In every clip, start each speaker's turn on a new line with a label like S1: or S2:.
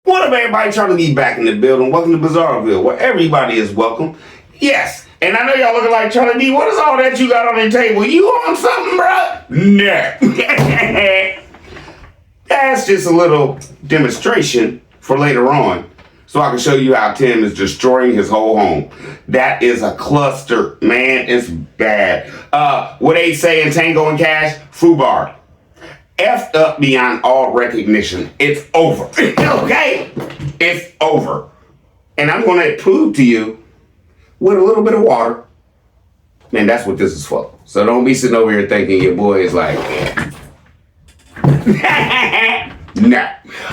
S1: What up, everybody? Trying to be back in the building. Welcome to Bizarreville, where everybody is welcome. Yes, and I know y'all looking like Charlie D. What is all that you got on the table? You on something, bro? Nah. That's just a little demonstration for later on, so I can show you how Tim is destroying his whole home. That is a cluster, man. It's bad. What they say in Tango and Cash? Foobar. Effed up beyond all recognition. It's over. Okay? It's over. And I'm going to prove to you with a little bit of water. Man, that's what this is for. So don't be sitting over here thinking your boy is like, nah.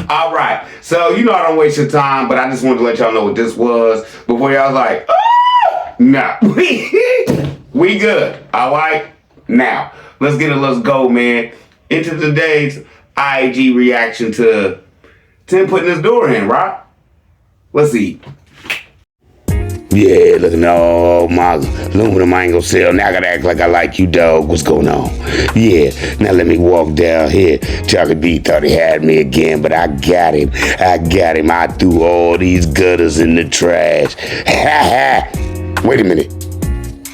S1: All right. So, you know I don't waste your time, but I just wanted to let y'all know what this was before y'all was like, ah! Nah. We good. All right? Now, let's get it. Let's go, man. Into today's IG reaction to Tim putting his door in, right? Let's see. Yeah, looking at all my aluminum I ain't gonna sell. Now I gotta act like I like you, dog. What's going on? Yeah, now let me walk down here. Chucky D thought he had me again, but I got him. I threw all these gutters in the trash. Ha ha. Wait a minute.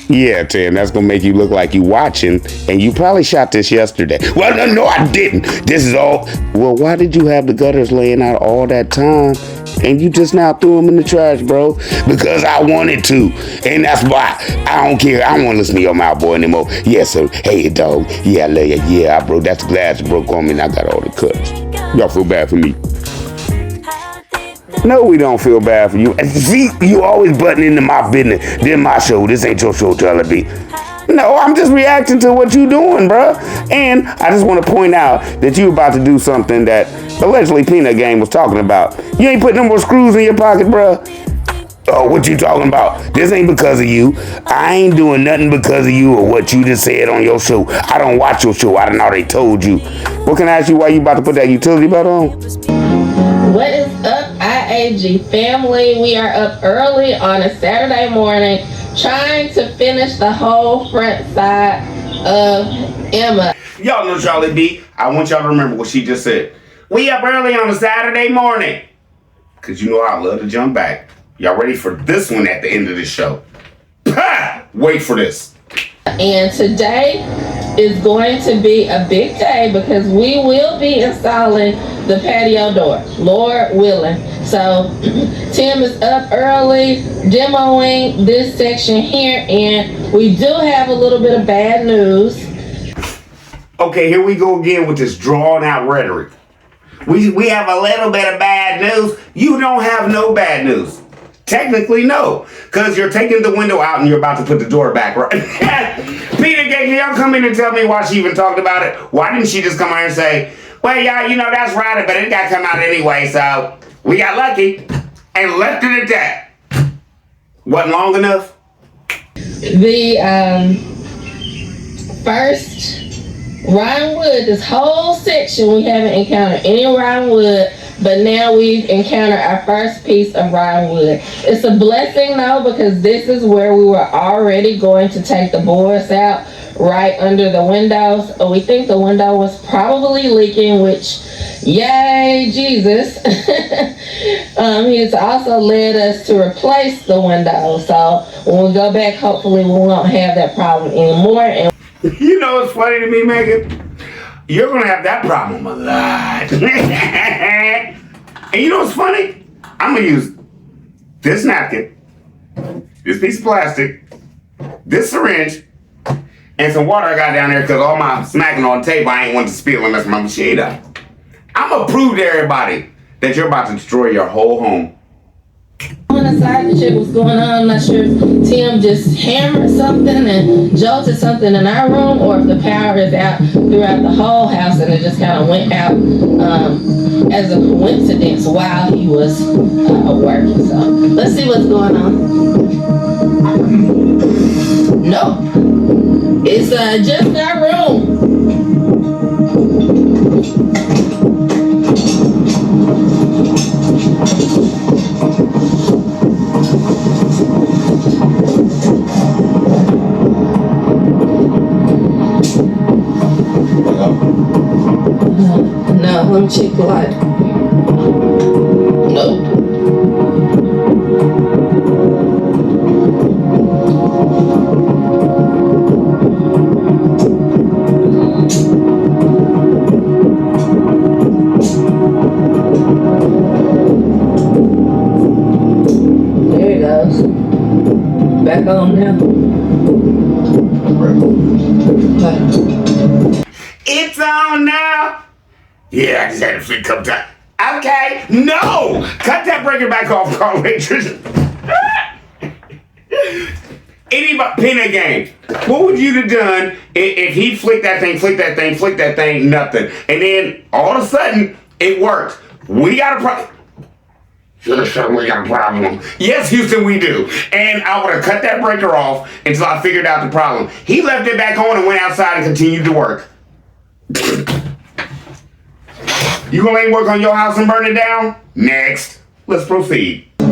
S1: Yeah, Tim, that's gonna make you look like you watching, and you probably shot this yesterday. Well, no, I didn't. This is all. Well, why did you have the gutters laying out all that time, and you just now threw them in the trash, bro? Because I wanted to, and that's why. I don't care. I don't want to listen to your mouth, boy, anymore. Yes, sir. Hey, dog. Yeah, I love you. Yeah, bro. That's the glass that broke on me, and I got all the cuts. Y'all feel bad for me? No, we don't feel bad for you. See, you always butting into my business. This my show. This ain't your show, Charlie B. No, I'm just reacting to what you doing, bruh. And I just want to point out that you about to do something that allegedly Peanut Game was talking about. You ain't putting no more screws in your pocket, bruh. Oh, what you talking about? This ain't because of you. I ain't doing nothing because of you or what you just said on your show. I don't watch your show. I done already told you. What can I ask you why you about to put that utility belt on?
S2: What is up, IAG family? We are up early on a Saturday morning trying to finish the whole front side of Emma.
S1: Y'all know Charlie B. I want y'all to remember what she just said. We up early on a Saturday morning. Because you know I love to jump back. Y'all ready for this one at the end of the show? Wait for this.
S2: And today is going to be a big day because we will be installing the patio door, Lord willing. So Tim is up early demoing this section here, and we do have a little bit of bad news.
S1: Okay, here we go again with this drawn out rhetoric. We have a little bit of bad news. You don't have no bad news. Technically, no, because you're taking the window out and you're about to put the door back, right? Peter, can y'all come in and tell me why she even talked about it? Why didn't she just come out and say, well, y'all, you know, that's right, but it got to come out anyway, so we got lucky and left it at that. Wasn't long enough?
S2: The first round wood, this whole section, we haven't encountered any round wood. But now we've encountered our first piece of round wood. It's a blessing though, because this is where we were already going to take the boards out, right under the windows. We think the window was probably leaking, which, yay, Jesus. He's also led us to replace the window. So when we go back, hopefully we won't have that problem anymore. And
S1: you know what's funny to me, Megan? You're going to have that problem a lot. And you know what's funny? I'm going to use this napkin, this piece of plastic, this syringe, and some water I got down there because all my smacking on the table, I ain't want to spill and mess my machine up. I'm going to prove to everybody that you're about to destroy your whole home.
S2: On the side to check what's going on. I'm not sure if Tim just hammered something and jolted something in our room, or if the power is out throughout the whole house and it just kind of went out as a coincidence while he was working. So let's see what's going on. Nope, it's just our room. No, let me check the light.
S1: Yeah, I just had to fix a couple times. Okay, no! Cut that breaker back off, call electrician. Anybody, peanut game. What would you have done if he flicked that thing, nothing. And then all of a sudden, it worked. We got a problem. Houston, we got a problem. Yes, Houston, we do. And I would have cut that breaker off until I figured out the problem. He left it back on and went outside and continued to work. You gonna let him work on your house and burn it down? Next. Let's proceed.
S3: It's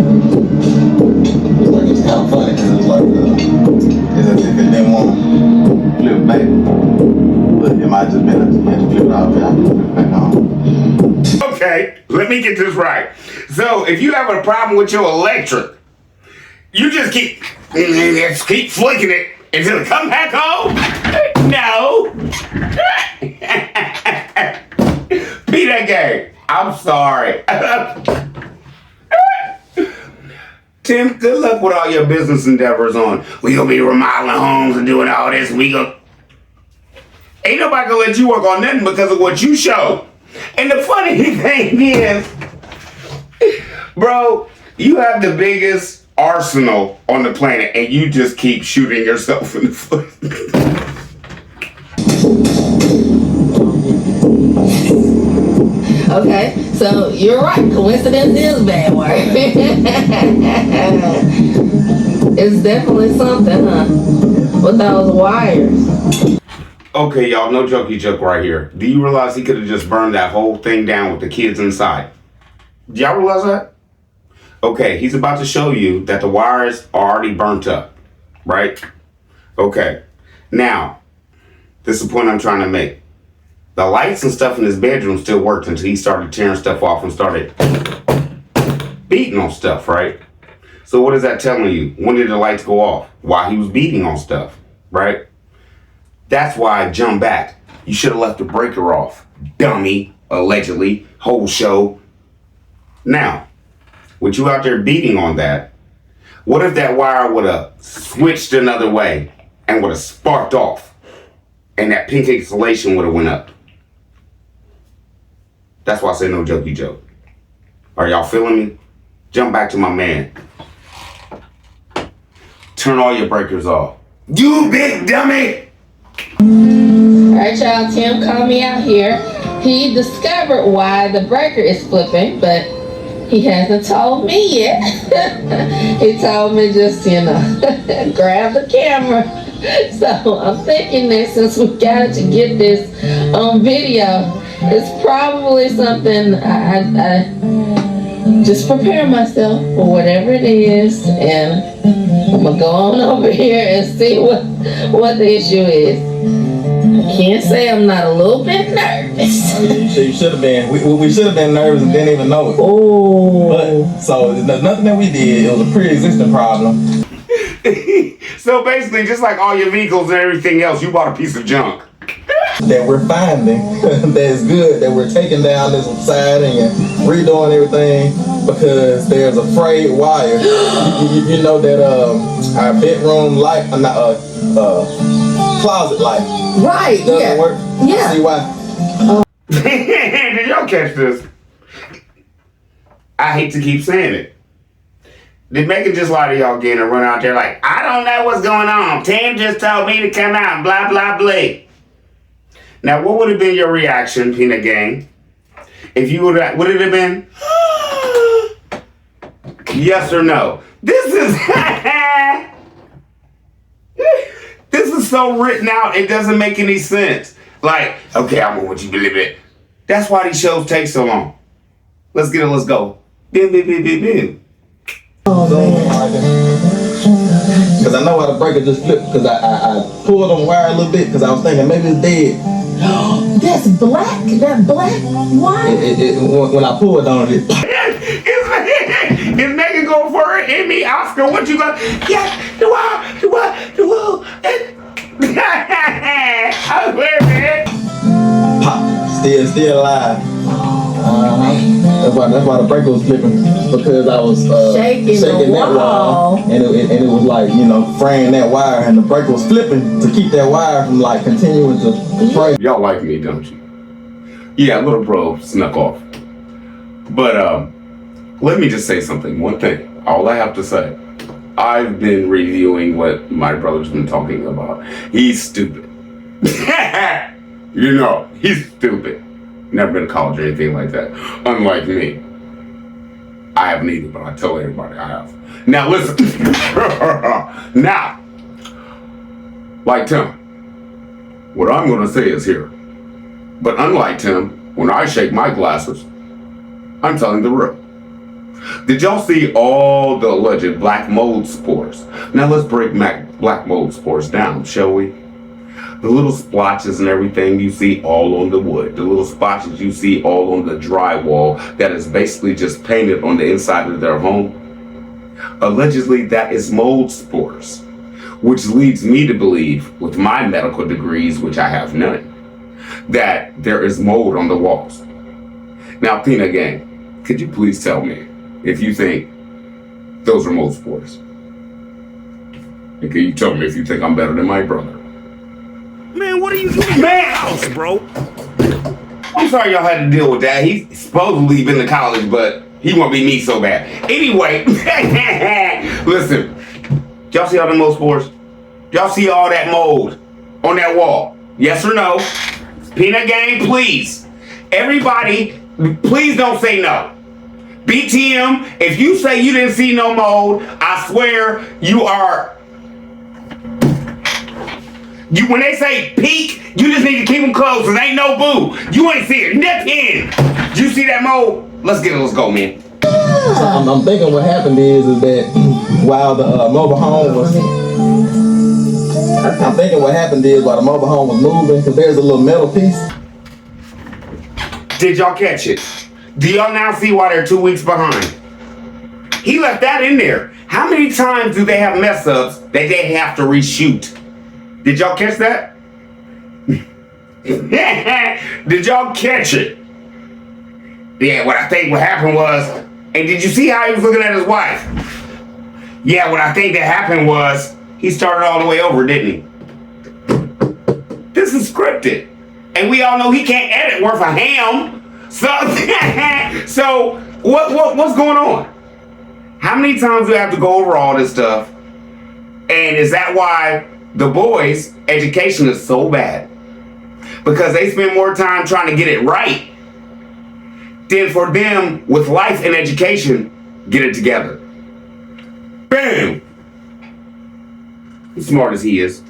S3: kind of funny because it's like, it's as if it didn't want to flip back. But it might just been you had to flip it off, yeah, flip it back on.
S1: Okay, let me get this right. So, if you have a problem with your electric, you just keep flicking it until it come back on? No. Be that game. I'm sorry. Tim, good luck with all your business endeavors on. We gonna be remodeling homes and doing all this. Ain't nobody gonna let you work on nothing because of what you show. And the funny thing is, bro, you have the biggest arsenal on the planet and you just keep shooting yourself in the foot.
S2: Okay, so you're right. Coincidence is bad word. It's definitely something, huh? With those wires.
S1: Okay, y'all, no jokey joke right here. Do you realize he could have just burned that whole thing down with the kids inside? Do y'all realize that? Okay, he's about to show you that the wires are already burnt up, right? Okay, now, this is the point I'm trying to make. The lights and stuff in his bedroom still worked until he started tearing stuff off and started beating on stuff, right? So what is that telling you? When did the lights go off? While he was beating on stuff, right? That's why I jumped back. You should have left the breaker off. Dummy, allegedly, whole show. Now, with you out there beating on that, what if that wire would have switched another way and would have sparked off and that pink insulation would have went up? That's why I say no jokey joke. Are y'all feeling me? Jump back to my man. Turn all your breakers off. You big dummy!
S2: Alright, y'all, Tim called me out here. He discovered why the breaker is flipping, but he hasn't told me yet. He told me just, grab the camera. So I'm thinking that since we got to get this on video, it's probably something I just prepare myself for whatever it is, and I'm gonna go on over here and see what the issue is. I can't say I'm not a little bit nervous.
S3: You should have been. We should have been nervous and didn't even know it.
S2: Oh.
S3: But so nothing that we did. It was a pre-existing problem.
S1: So basically, just like all your vehicles and everything else, you bought a piece of junk.
S3: That we're finding that's good, that we're taking down this side and redoing everything because there's a frayed wire. You know that our bedroom light, closet light,
S2: Right,
S3: doesn't work.
S2: Yeah.
S3: See why?
S1: Did y'all catch this? I hate to keep saying it. Did Megan just lie to y'all again and run out there like, I don't know what's going on. Tim just told me to come out and blah, blah, blah. Now, what would have been your reaction, Peanut Gang, if you would it have been, yes or no? This is so written out, it doesn't make any sense. Like, okay, I'm gonna want you to believe it. That's why these shows take so long. Let's get it, let's go. Bim, bim, bim, bim, bim.
S2: Oh,
S3: Because I know how the breaker just flipped because I pulled on the wire a little bit because I was thinking maybe it's dead.
S2: That's black? That black wire?
S3: When I pulled on it.
S1: Is Megan going for it? Amy, Oscar, what you got? Yeah, the wall. I swear, man.
S3: Pop, still alive. That's why the breaker was flipping, because I was shaking that wire, and it was like, fraying that wire, and the breaker was flipping to keep that wire from continuing to fray.
S1: Y'all like me, don't you? Yeah, little bro snuck off. But let me just say something. One thing. All I have to say. I've been reviewing what my brother's been talking about. He's stupid. He's stupid. Never been to college or anything like that. Unlike me. I haven't either, but I tell everybody I have. Now listen. Now, like Tim, what I'm going to say is here. But unlike Tim, when I shake my glasses, I'm telling the real. Did y'all see all the alleged black mold spores? Now let's break black mold spores down, shall we? The little splotches and everything you see all on the wood. The little splotches you see all on the drywall that is basically just painted on the inside of their home. Allegedly, that is mold spores, which leads me to believe, with my medical degrees, which I have none, that there is mold on the walls. Now, Peanut Gang, could you please tell me if you think those are mold spores? And can you tell me if you think I'm better than my brother?
S4: Man, what are you doing in my house, bro?
S1: I'm sorry y'all had to deal with that. He's supposedly been to college, but he won't be me so bad. Anyway, listen. Y'all see all the mold spores? Y'all see all that mold on that wall? Yes or no? Peanut Gang, please. Everybody, please don't say no. BTM, if you say you didn't see no mold, I swear you are... when they say peak, you just need to keep them closed, cause ain't no boo. You ain't see it. Nip in. Did you see that mold? Let's go, man.
S3: So I'm thinking what happened is that while the mobile home was... I'm thinking what happened is while the mobile home was moving, because there's a little metal piece.
S1: Did y'all catch it? Do y'all now see why they're 2 weeks behind? He left that in there. How many times do they have mess ups that they have to reshoot? Did y'all catch that? Did y'all catch it? Yeah, what I think what happened was, and did you see how he was looking at his wife? Yeah, what I think that happened was, he started all the way over, didn't he? This is scripted. And we all know he can't edit worth a ham. So what's going on? How many times do we have to go over all this stuff? And is that why the boys' education is so bad? Because they spend more time trying to get it right than for them with life and education get it together. Bam! As smart as he is.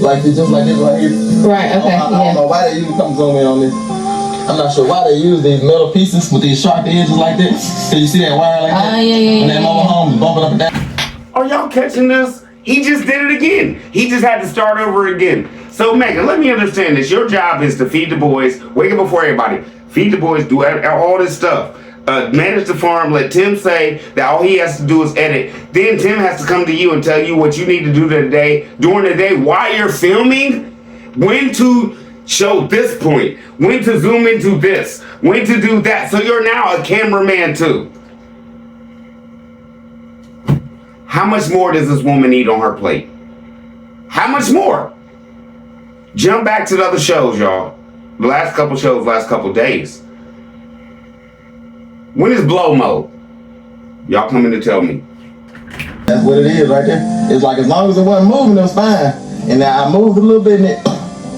S3: Like this, just like this right here.
S2: Right, okay.
S3: I don't know why they use, come zoom in on this. I'm not sure why they use these metal pieces with these sharp edges like this. Can you see that wire like that?
S2: Yeah.
S3: And that mobile home is bumping up and down.
S1: Are y'all catching this? He just did it again. He just had to start over again. So Megan, let me understand this. Your job is to feed the boys, wake up before everybody, feed the boys, do all this stuff. Manage the farm, let Tim say that all he has to do is edit. Then Tim has to come to you and tell you what you need to do today, during the day, while you're filming, when to show this point, when to zoom into this, when to do that. So you're now a cameraman too. How much more does this woman need on her plate? How much more? Jump back to the other shows, y'all. The last couple shows, last couple days. When is blow mode? Y'all coming to tell me.
S3: That's what it is right there. It's like as long as it wasn't moving, it was fine. And now I moved a little bit and it,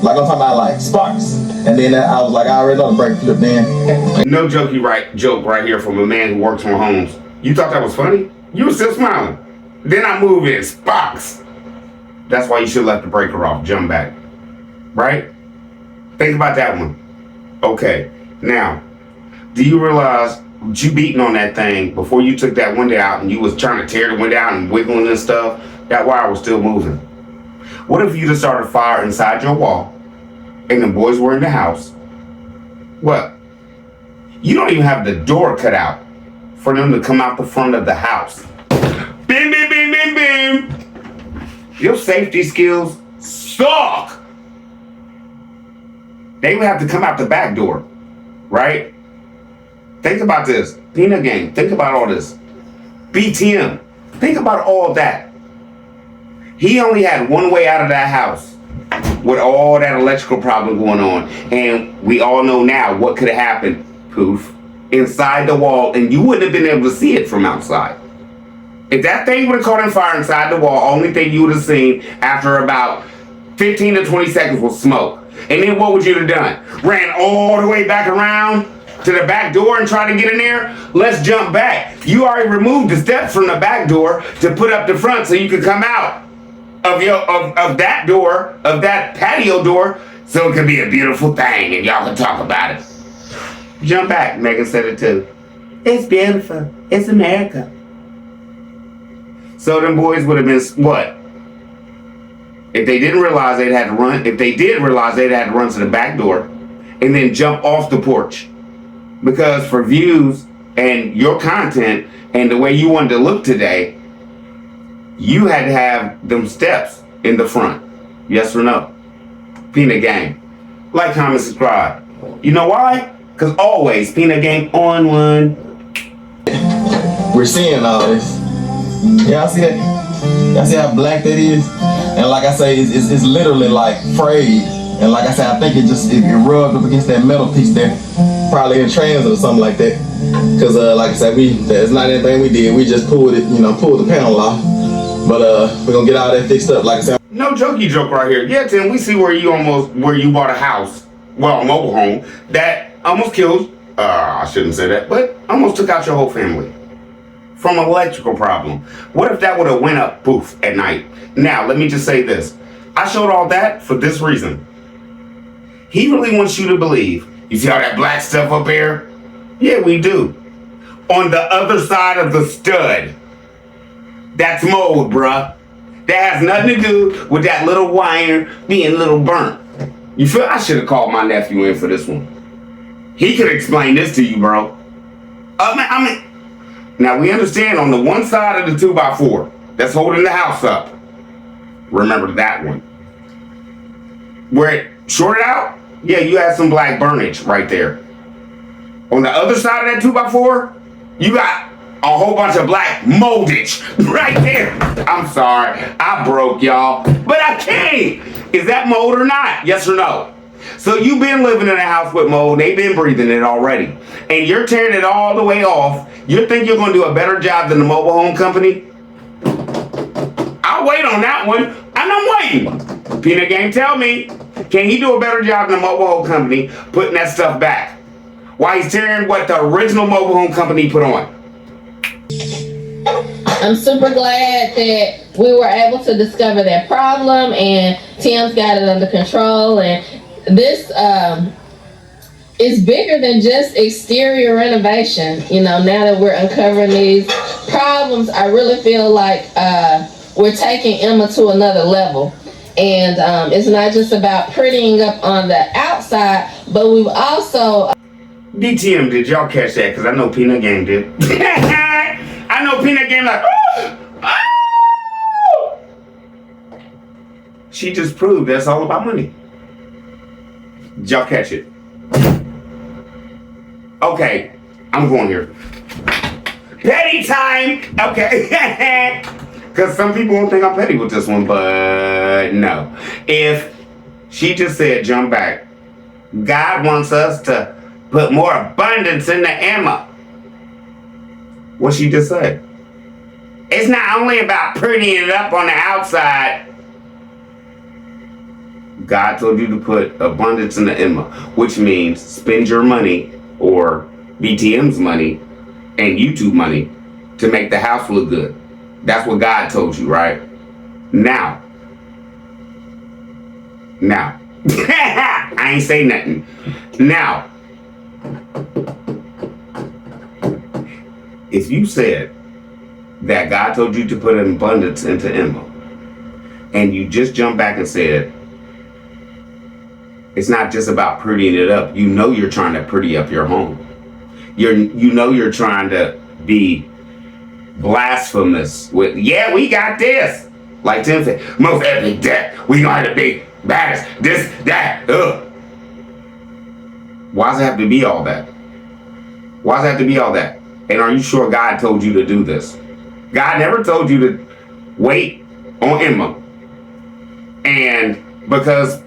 S3: like I'm talking about like sparks. And then I was like, I already know the brake flip then.
S1: No joke right here from a man who works on homes. You thought that was funny? You were still smiling. Then I move in, sparks. That's why you should let the breaker off, jump back. Right? Think about that one. Okay, now, do you realize you beating on that thing before you took that window out and you was trying to tear the window out and wiggling and stuff? That wire was still moving. What if you just started a fire inside your wall and the boys were in the house? What? You don't even have the door cut out for them to come out the front of the house. Bim, bim, bim, bim, bim. Your safety skills suck. They would have to come out the back door, right? Think about this. Peanut Gang, think about all this. BTM, think about all that. He only had one way out of that house. with all that electrical problem going on. And we all know now what could have happened. Poof. Inside the wall, and you wouldn't have been able to see it from outside. If that thing would have caught on fire inside the wall, only thing you would have seen after about 15 to 20 seconds was smoke. And then what would you have done? Ran all the way back around to the back door and try to get in there? Let's jump back. You already removed the steps from the back door to put up the front so you could come out of that door, of that patio door, so it could be a beautiful thing and y'all can talk about it. Jump back, Megan said it too. It's beautiful. It's America. So them boys would have been what? If they didn't realize they'd had to run, if they did realize they'd had to run to the back door and then jump off the porch. Because for views and your content and the way you wanted to look today, you had to have them steps in the front. Yes or no? Peanut Gang. Like, comment, subscribe. You know why? Because always, Peanut Gang on one.
S3: We're seeing all this. Y'all see that? Y'all see how black that is? And like I say, it's literally like frayed. And like I said, I think it rubbed up against that metal piece there. Probably in transit or something like that. Because like I said, that's not anything we did. We just pulled the panel off. But we're going to get all that fixed up, like I said.
S1: No jokey joke right here. Yeah, Tim, we see where you bought a house. Well, a mobile home that almost killed, I shouldn't say that, but almost took out your whole family from an electrical problem. What if that would have went up, poof, at night? Now, let me just say this. I showed all that for this reason. He really wants you to believe. You see all that black stuff up here? Yeah, we do. On the other side of the stud. That's mold, bruh. That has nothing to do with that little wire being a little burnt. You feel? I should have called my nephew in for this one. He could explain this to you, bro. Now we understand on the one side of the 2x4 that's holding the house up. Remember that one. Where it shorted out, yeah, you had some black burnage right there. On the other side of that 2x4, you got a whole bunch of black moldage right there. I'm sorry, I broke y'all, but I can't. Is that mold or not? Yes or no? So you've been living in a house with mold. They've been breathing it already. And you're tearing it all the way off. You think you're going to do a better job than the mobile home company? I'll wait on that one. And I'm waiting. Peanut Gang, tell me, can he do a better job than the mobile home company putting that stuff back? While he's tearing what the original mobile home company put on?
S2: I'm super glad that we were able to discover that problem and Tim's got it under control. And this is bigger than just exterior renovation. You know, now that we're uncovering these problems, I really feel like we're taking Emma to another level. And it's not just about prettying up on the outside, but we've also...
S1: DTM, did y'all catch that? Because I know Peanut Gang did. I know Peanut Gang like, oh! She just proved that's all about money. Did y'all catch it? Okay, I'm going here. Petty time! Okay. Because some people won't think I'm petty with this one, but no. If she just said jump back, God wants us to put more abundance in the Emma. What she just said. It's not only about prettying it up on the outside. God told you to put abundance in the Emma, which means spend your money or BTM's money and YouTube money to make the house look good. That's what God told you, right? Now. I ain't say nothing. Now. If you said that God told you to put an abundance into Emma, and you just jumped back and said, it's not just about prettying it up. You know you're trying to pretty up your home. You know you're trying to be blasphemous with, yeah, we got this. Like Tim said, most epic death. We gonna have to be baddest. This, that, Why does it have to be all that? Why does it have to be all that? And are you sure God told you to do this? God never told you to wait on Emma. And because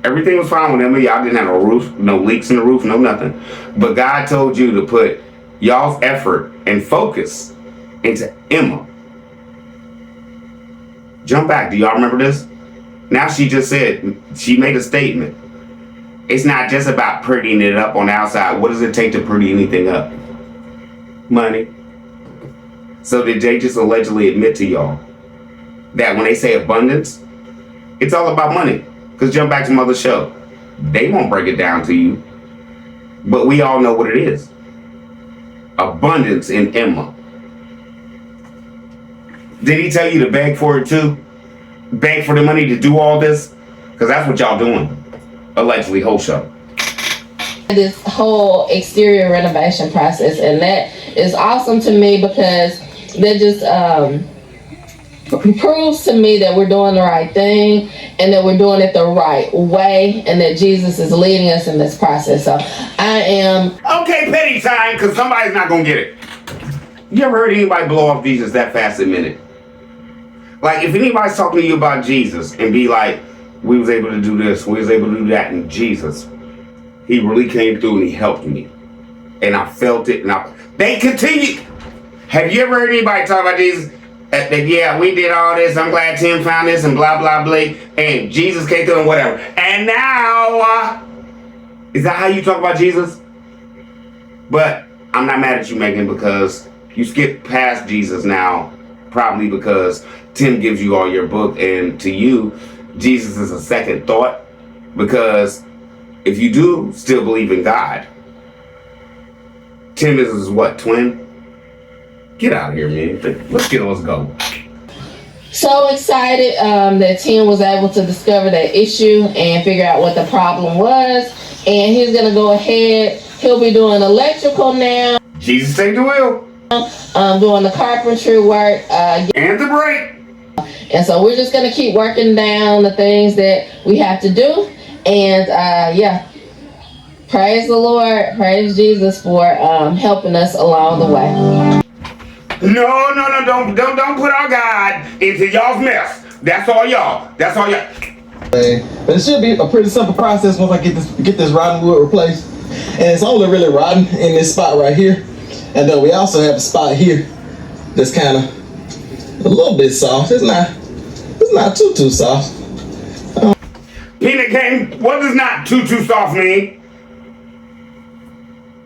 S1: Everything was fine with Emma. Y'all didn't have no roof, no leaks in the roof, no nothing. But God told you to put y'all's effort and focus into Emma. Jump back. Do y'all remember this? Now she just said, she made a statement. It's not just about prettying it up on the outside. What does it take to pretty anything up? Money. So did they just allegedly admit to y'all that when they say abundance, it's all about money? Because jump back to Mother's show. They won't break it down to you. But we all know what it is. Abundance in Emma. Did he tell you to beg for it too? Beg for the money to do all this? Because that's what y'all doing. Allegedly, whole show.
S2: This whole exterior renovation process, and that is awesome to me because that just proves to me that we're doing the right thing and that we're doing it the right way and that Jesus is leading us in this process. So I am...
S1: Okay, petty time, because somebody's not going to get it. You ever heard anybody blow off Jesus that fast a minute? Like, if anybody's talking to you about Jesus and be like, we was able to do this, we was able to do that, and Jesus, he really came through and he helped me. And I felt it, and they continue. Have you ever heard anybody talk about Jesus? That, yeah, we did all this, I'm glad Tim found this, and blah, blah, blah, and Jesus came through and whatever. And now, is that how you talk about Jesus? But I'm not mad at you, Megan, because you skipped past Jesus now, probably because Tim gives you all your book, and to you, Jesus is a second thought, because if you do still believe in God, Tim is his what, twin? Get out of here, man. Let's go.
S2: So excited that Tim was able to discover that issue and figure out what the problem was. And he's going to go ahead. He'll be doing electrical now.
S1: Jesus take the wheel.
S2: Doing the carpentry work.
S1: And the brake.
S2: And so we're just going to keep working down the things that we have to do. And yeah, praise the Lord. Praise Jesus for helping us along the way.
S1: No, don't put our God into y'all's mess. That's all y'all.
S3: But it should be a pretty simple process once I get this rotten wood replaced. And it's only really rotten in this spot right here. And then we also have a spot here that's kind of a little bit soft. It's not too soft.
S1: Peanut King, what does not too soft mean?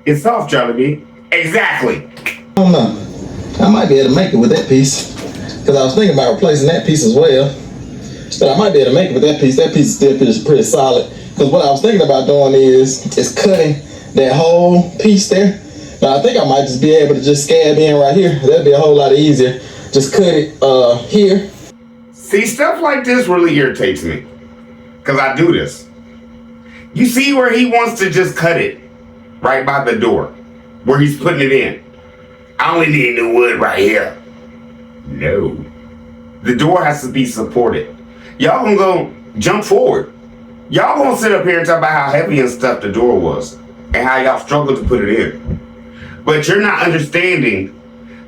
S1: It's soft, Charlie B. Exactly.
S3: I don't know. I might be able to make it with that piece. Because I was thinking about replacing that piece as well. But I might be able to make it with that piece. That piece is still pretty solid. Because what I was thinking about doing is cutting that whole piece there. But I think I might just be able to just scab in right here. That'd be a whole lot easier. Just cut it here.
S1: See, stuff like this really irritates me. Because I do this. You see where he wants to just cut it? Right by the door. Where he's putting it in. I only need new wood right here. No. The door has to be supported. Y'all gonna go jump forward. Y'all gonna sit up here and talk about how heavy and stuff the door was. And how y'all struggled to put it in. But you're not understanding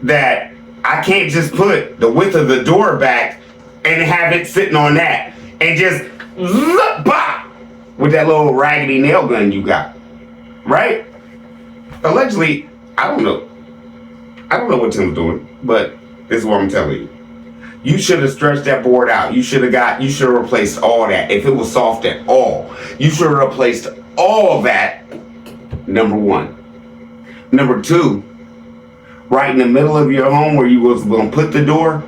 S1: that I can't just put the width of the door back and have it sitting on that. And just bop with that little raggedy nail gun you got. Right? Allegedly, I don't know what Tim's doing, but this is what I'm telling you. You should have stretched that board out. You should have replaced all that. If it was soft at all, you should have replaced all of that. Number one. Number two, right in the middle of your home where you was going to put the door,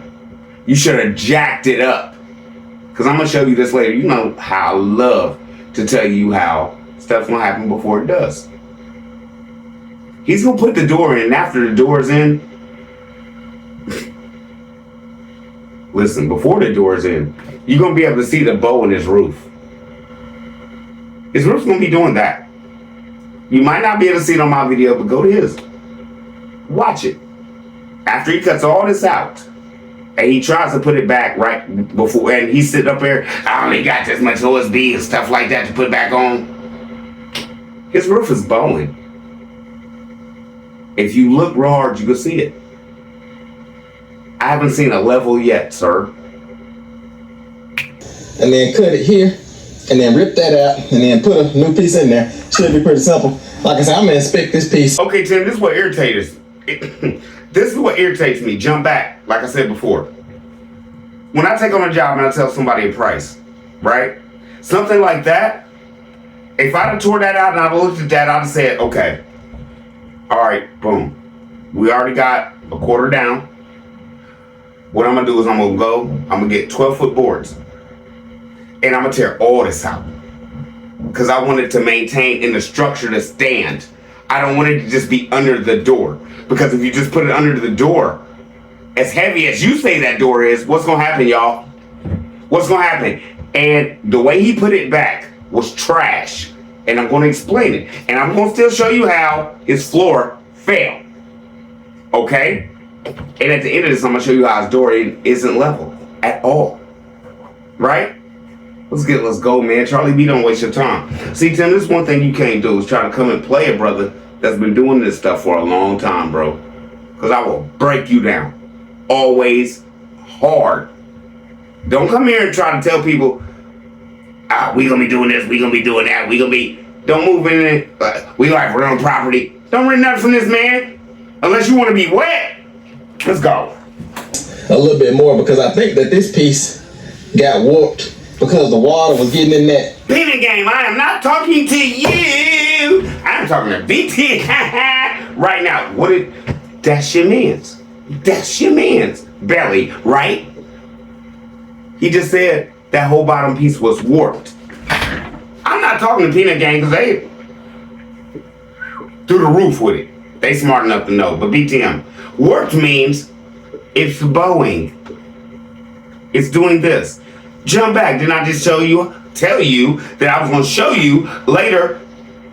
S1: you should have jacked it up. Because I'm going to show you this later. You know how I love to tell you how stuff's going to happen before it does. He's going to put the door in, and after the door's in, listen, before the door's in, you're going to be able to see the bow in his roof. His roof's going to be doing that. You might not be able to see it on my video, but go to his. Watch it. After he cuts all this out, and he tries to put it back right before, and he's sitting up there, I only got this much OSB and stuff like that to put back on. His roof is bowing. If you look real hard, you can see it. I haven't seen a level yet, sir.
S3: And then cut it here. and then rip that out, and then put a new piece in there. Should be pretty simple. Like I said, I'm gonna inspect this piece.
S1: Okay, Tim, this is what irritates this is what irritates me. Jump back, like I said before. When I take on a job and I tell somebody a price, right? Something like that, if I'd have tore that out and I'd looked at that, I'd have said, okay, all right, boom. We already got a quarter down. What I'm gonna do is I'm gonna get 12-foot boards. And I'm gonna tear all this out. Because I want it to maintain in the structure to stand. I don't want it to just be under the door. Because if you just put it under the door, as heavy as you say that door is, what's gonna happen, y'all? What's gonna happen? And the way he put it back was trash. And I'm gonna explain it. And I'm gonna still show you how his floor fell. Okay? And at the end of this, I'm gonna show you how his door isn't level at all. Right? Let's go, man. Charlie B, don't waste your time. See, Tim, this is one thing you can't do is try to come and play a brother that's been doing this stuff for a long time, bro. Because I will break you down. Always hard. Don't come here and try to tell people, we gonna be doing this, we gonna be doing that, don't move in it. We like real property. Don't rent nothing from this man unless you want to be wet. Let's go.
S3: A little bit more because I think that this piece got warped because the water was getting in that.
S1: Peanut game, I am not talking to you. I'm talking to BT right now. That's your man's. That's your man's belly, right? He just said that whole bottom piece was warped. I'm not talking to Peanut Gang because they through the roof with it. They smart enough to know. But BTM, warped means it's bowing. It's doing this. Jump back. Didn't I just tell you that I was going to show you later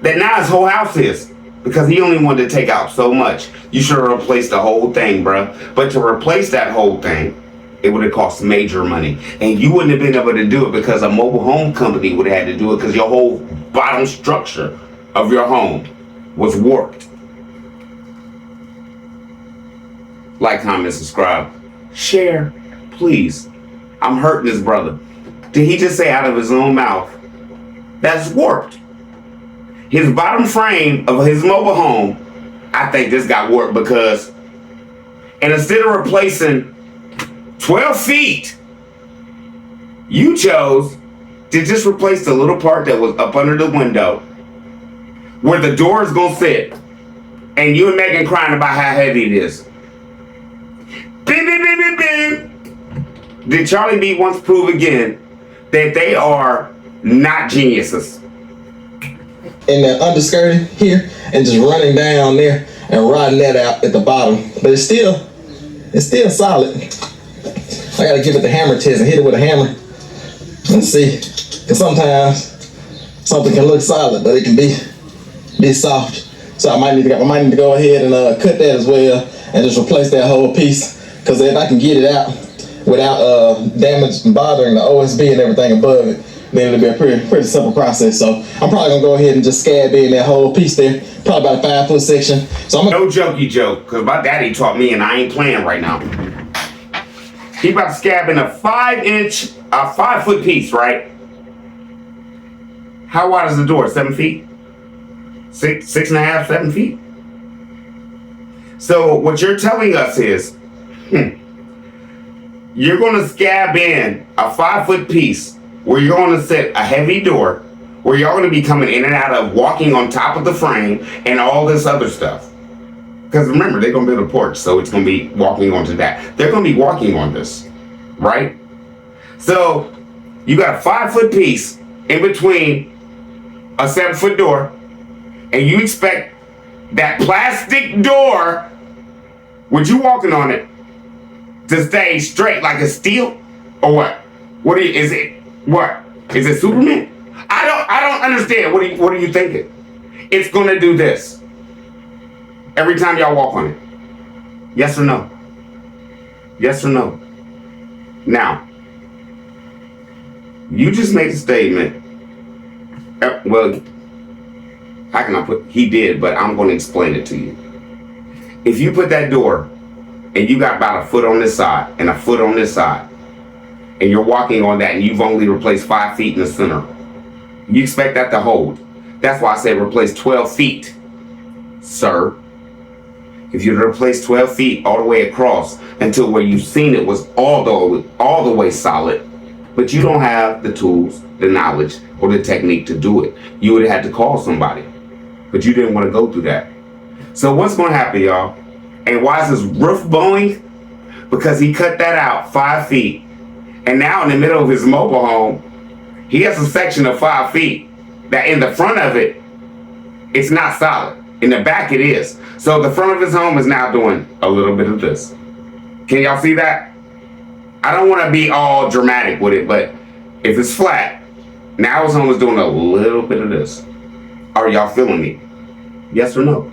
S1: that now his whole house is? Because he only wanted to take out so much. You should have replaced the whole thing, bruh. But to replace that whole thing, it would have cost major money. And you wouldn't have been able to do it because a mobile home company would have had to do it because your whole bottom structure of your home was warped. Like, comment, subscribe, share, please. I'm hurting this brother. Did he just say out of his own mouth that's warped? His bottom frame of his mobile home, I think this got warped because, and instead of replacing 12 feet, you chose to just replace the little part that was up under the window where the door is gonna sit, and you and Megan crying about how heavy it is. Beep, beep, beep, beep, beep. Did Charlie B once prove again that they are not geniuses?
S3: In the underskirt here and just running down there and riding that out at the bottom. But it's still solid. I gotta give it the hammer test and hit it with a hammer and see. Cause sometimes something can look solid, but it can be soft. So I might need to go ahead and cut that as well and just replace that whole piece. Cause if I can get it out without damage and bothering the OSB and everything above it, then it'll be a pretty simple process. So I'm probably gonna go ahead and just scab in that whole piece there, probably about a 5-foot section. So I'm
S1: no jokey joke, cause my daddy taught me and I ain't playing right now. He about to scab in a 5-foot piece, right? How wide is the door? 7 feet? 6.5, 7 feet? So what you're telling us is, you're gonna scab in a 5-foot piece where you're gonna set a heavy door, where you're gonna be coming in and out of walking on top of the frame and all this other stuff. Because remember, they're gonna build a porch, so it's gonna be walking onto that. They're gonna be walking on this, right? So you got a 5-foot piece in between a 7-foot door, and you expect that plastic door, with you walking on it, to stay straight like a steel, or what? What is it? What is it? Superman? I don't understand. What are you thinking? It's gonna do this every time y'all walk on it. Yes or no? Yes or no? Now, you just made a statement. Well, how can I put? He did, but I'm going to explain it to you. If you put that door and you got about a foot on this side and a foot on this side, and you're walking on that and you've only replaced 5 feet in the center, You expect that to hold. That's why I said replace 12 feet, sir. If you replace 12 feet all the way across until where you've seen it was all the way solid, but you don't have the tools, the knowledge, or the technique to do it, you would have had to call somebody. But you didn't want to go through that. So what's going to happen, y'all? And why is his roof blowing? Because he cut that out 5 feet. And now in the middle of his mobile home, he has a section of 5 feet that in the front of it, it's not solid. In the back it is. So the front of his home is now doing a little bit of this. Can y'all see that? I don't want to be all dramatic with it, but if it's flat, now his home is doing a little bit of this. Are y'all feeling me? Yes or no?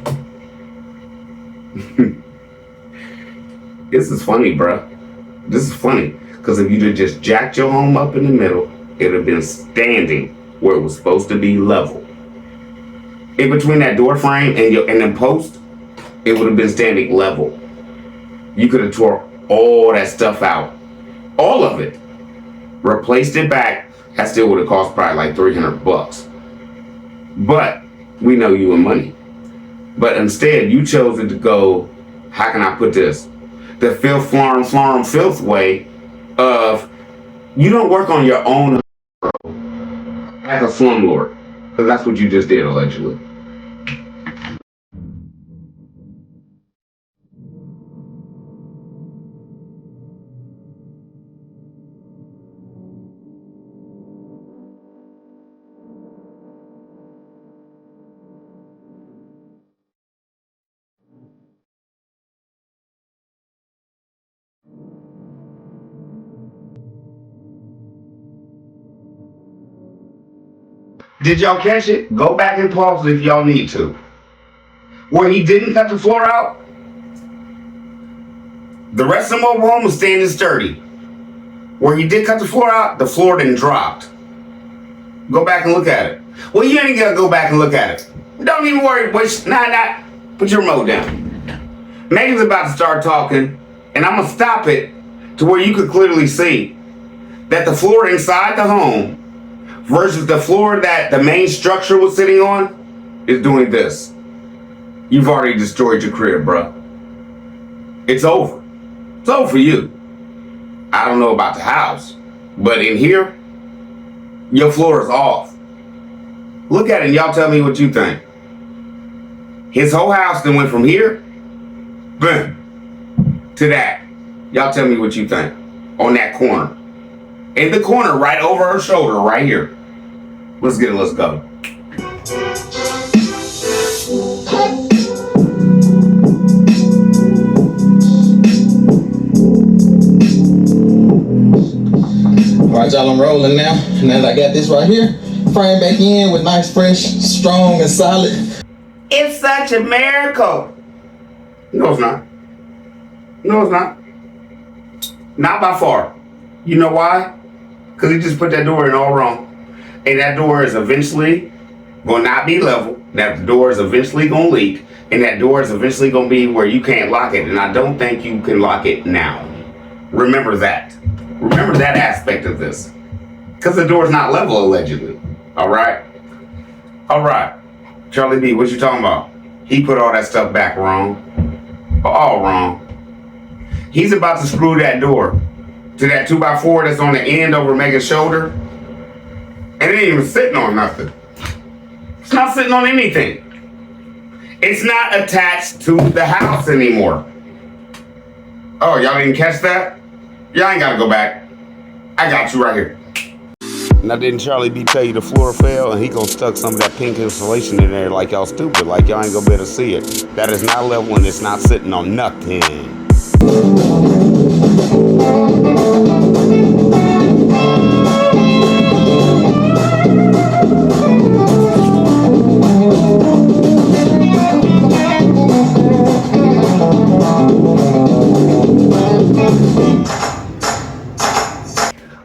S1: This is funny, bruh. This is funny. Because if you'd have just jacked your home up in the middle, it would have been standing where it was supposed to be level. In between that door frame and the post, it would have been standing level. You could have tore all that stuff out. All of it. Replaced it back. That still would have cost probably like $300. But we know you in money. But instead, you chose it to go, how can I put this? The filth, filth way of, you don't work on your own as a slumlord. Because that's what you just did, allegedly. Did y'all catch it? Go back and pause if y'all need to. Where he didn't cut the floor out, the rest of the mobile home was standing sturdy. Where he did cut the floor didn't dropped. Go back and look at it. Well, you ain't gotta go back and look at it. Don't even worry. Put your remote down. Megan's about to start talking, and I'm gonna stop it to where you could clearly see that the floor inside the home versus the floor that the main structure was sitting on is doing this. You've already destroyed your crib, bro. It's over. It's over for you. I don't know about the house, but in here, your floor is off. Look at it and y'all tell me what you think. His whole house then went from here, boom, to that. Y'all tell me what you think on that corner. In the corner, right over her shoulder, right here. Let's get it, let's go.
S3: Alright, y'all, I'm rolling now. Now that I got this right here, frame back in with nice, fresh, strong, and solid.
S1: It's such a miracle. No, it's not. No, it's not. Not by far. You know why? Because he just put that door in all wrong. And that door is eventually going to not be level. That door is eventually going to leak. And that door is eventually going to be where you can't lock it. And I don't think you can lock it now. Remember that. Remember that aspect of this. Because the door's not level, allegedly. All right? All right. Charlie B, what you talking about? He put all that stuff back wrong. All wrong. He's about to screw that door to that 2x4 that's on the end over Megan's shoulder. And it ain't even sitting on nothing. It's not sitting on anything. It's not attached to the house anymore. Oh, y'all didn't catch that? Y'all ain't gotta go back. I got you right here. Now didn't Charlie B tell you the floor fell and he gonna stuck some of that pink insulation in there like y'all stupid, like y'all ain't gonna be able to see it. That is not level and it's not sitting on nothing.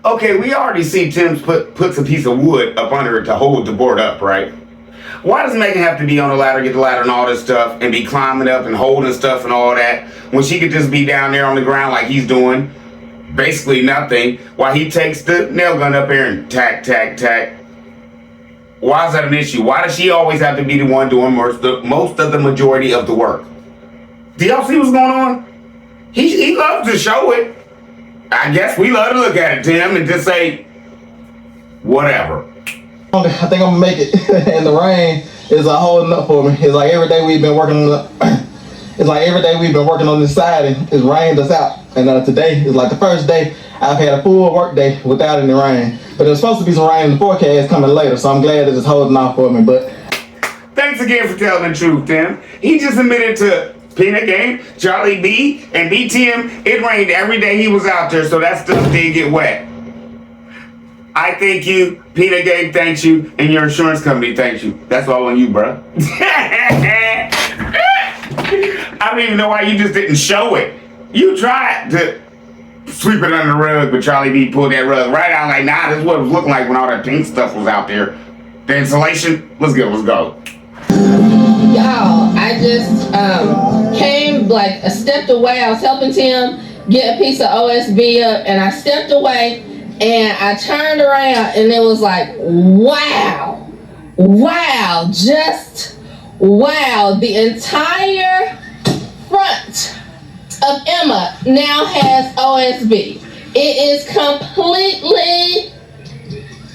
S1: Okay, we already see Tim puts a piece of wood up under it to hold the board up, right? Why does Megan have to be on the ladder, get the ladder and all this stuff, and be climbing up and holding stuff and all that, when she could just be down there on the ground like he's doing basically nothing, while he takes the nail gun up here and tack, tack, tack. Why is that an issue? Why does she always have to be the one doing most of the majority of the work? Do y'all see what's going on? He loves to show it. I guess we love to look at it, Tim, and just say, whatever.
S3: I think I'm gonna make it. And the rain is holding up for me. It's like every day we've been working on this side, and it's rained us out. And today is like the first day I've had a full work day without any rain. But there's supposed to be some rain in the forecast coming later, so I'm glad that it's holding off for me. But
S1: thanks again for telling the truth, Tim. He just admitted to Peanut Game, Charlie B, and BTM. It rained every day he was out there, so that stuff did get wet. I thank you, Peanut Game thanks you, and your insurance company thanks you. That's all on you, bro. I don't even know why you just didn't show it. You tried to sweep it under the rug, but Charlie B pulled that rug right out like, nah, this is what it was looking like when all that pink stuff was out there. The insulation, let's go.
S2: Y'all, I just came, like, I stepped away. I was helping Tim get a piece of OSB up, and I stepped away, and I turned around, and it was like, wow, just wow. The entire front of Emma now has OSB. It is completely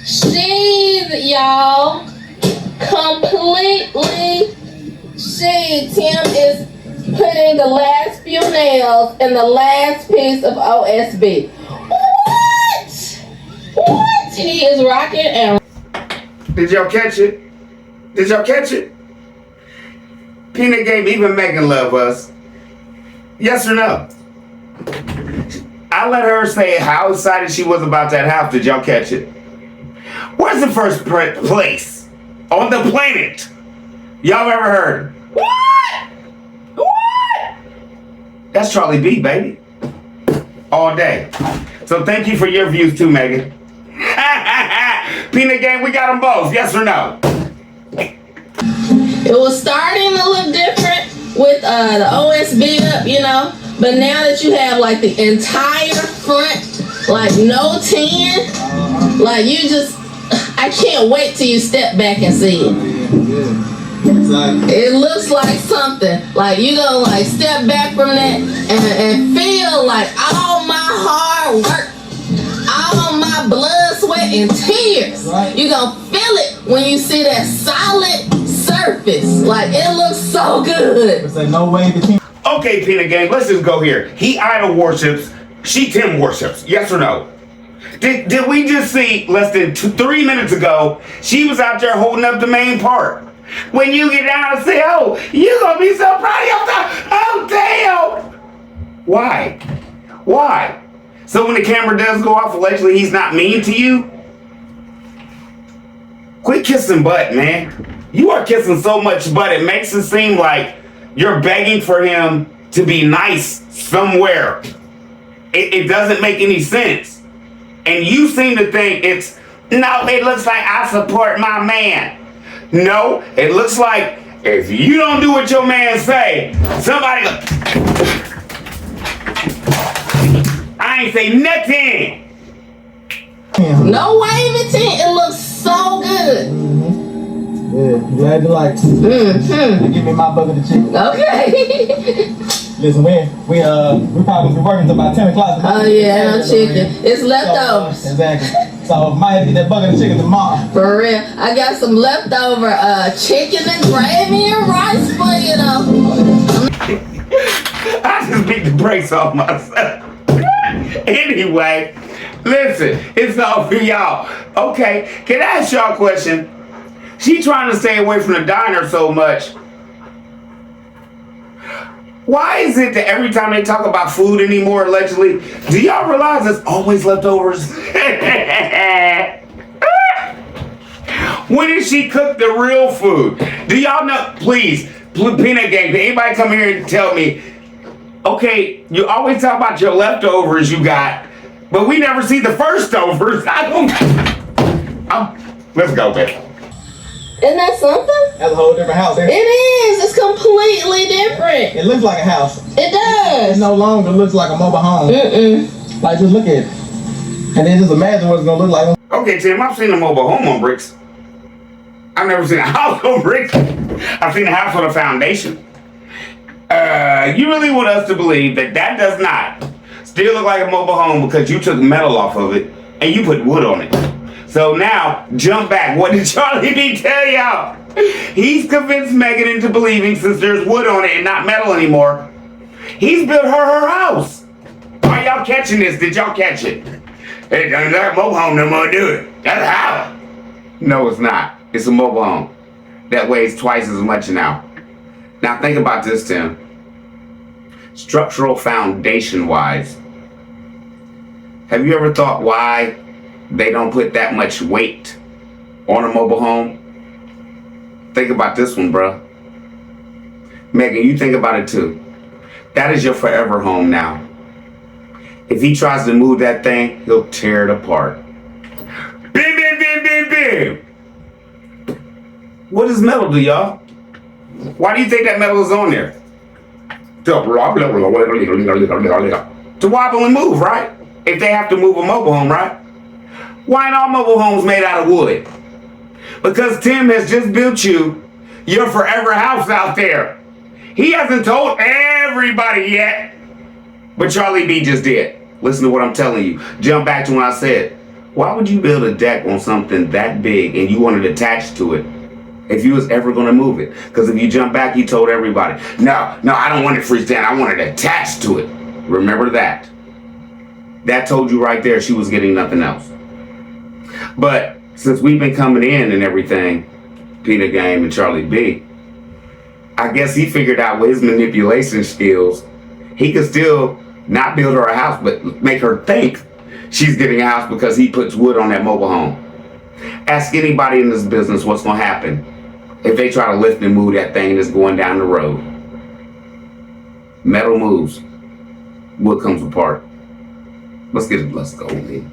S2: sheathed, y'all. Completely sheathed. Tim is putting the last few nails in the last piece of OSB. What? He is rocking and...
S1: Did y'all catch it? Peanut Game, even Megan love us. Yes or no? I let her say how excited she was about that house. Did y'all catch it? Where's the first place on the planet y'all ever heard? What? That's Charlie B, baby. All day. So thank you for your views too, Megan. Peanut Game, we got them both. Yes or no?
S2: It was starting to look different with the OSB up, you know. But now that you have like the entire front, like no tin, like you just, I can't wait till you step back and see it. It looks like something. Like you gonna like step back from that and feel like all my hard work, all my blood, sweat, and tears. You gonna feel it when you see that solid surface. Like it looks so good.
S3: there's like no way between.
S1: Okay, Peanut Game, let's just go here. He idol worships, she Tim worships. Yes or no? Did we just see less than 3 minutes ago, she was out there holding up the main part. When you get down and say, oh, you're going to be so proud of yourself. Oh, damn. Why? So when the camera does go off, allegedly he's not mean to you? Quit kissing butt, man. You are kissing so much butt, it makes it seem like you're begging for him to be nice somewhere. It doesn't make any sense. And you seem to think it looks like I support my man. No, it looks like if you don't do what your man say, somebody I ain't say nothing.
S2: No wavy tint. It looks so good.
S3: Yeah, glad you like it. You give me my bucket of chicken.
S2: Okay.
S3: Listen, we probably gonna be working until about 10 o'clock.
S2: Oh yeah, no chicken. It's leftovers.
S3: Exactly. So might have to get that bucket of chicken tomorrow.
S2: For real. I got some leftover chicken and gravy and rice for you though.
S1: I just beat the brakes off myself. Anyway, listen, it's all for y'all. Okay, can I ask y'all a question? She trying to stay away from the diner so much. Why is it that every time they talk about food anymore, allegedly, do y'all realize there's always leftovers? When did she cook the real food? Do y'all know, please, Peanut Game, can anybody come here and tell me, okay, you always talk about your leftovers you got, but we never see the first overs. Let's go, man.
S2: Isn't that something?
S3: That's a whole different house.
S2: It is. It's completely different.
S3: It looks like a house.
S2: It does.
S3: It no longer looks like a mobile home. Like, just look at it. And then just imagine what it's going to look like.
S1: Okay, Tim, I've seen a mobile home on bricks. I've never seen a house on bricks. I've seen a house on a foundation. You really want us to believe that that does not still look like a mobile home because you took metal off of it and you put wood on it. So now, jump back. What did Charlie B tell y'all? He's convinced Megan into believing since there's wood on it and not metal anymore, he's built her house. Are y'all catching this? Did y'all catch it? It doesn't like a mobile home no more, do it. That's a house. No, it's not. It's a mobile home. That weighs twice as much now. Now think about this, Tim. Structural foundation-wise, have you ever thought why they don't put that much weight on a mobile home? Think about this one, bro. Megan, you think about it too. That is your forever home now. If he tries to move that thing, he'll tear it apart. Bim, bim, bim, bim, bim. What does metal do, y'all? Why do you think that metal is on there? To wobble and move, right? If they have to move a mobile home, right? Why aren't all mobile homes made out of wood? Because Tim has just built you your forever house out there. He hasn't told everybody yet, but Charlie B just did. Listen to what I'm telling you. Jump back to when I said, why would you build a deck on something that big and you wanted attached to it if you was ever going to move it? Because if you jump back, he told everybody, no, I don't want it freestand. I want it attached to it. Remember that. That told you right there she was getting nothing else. But since we've been coming in and everything, Peanut Game and Charlie B, I guess he figured out with his manipulation skills, he could still not build her a house, but make her think she's getting a house because he puts wood on that mobile home. Ask anybody in this business what's going to happen if they try to lift and move that thing and it's going down the road. Metal moves. Wood comes apart. Let's go, man.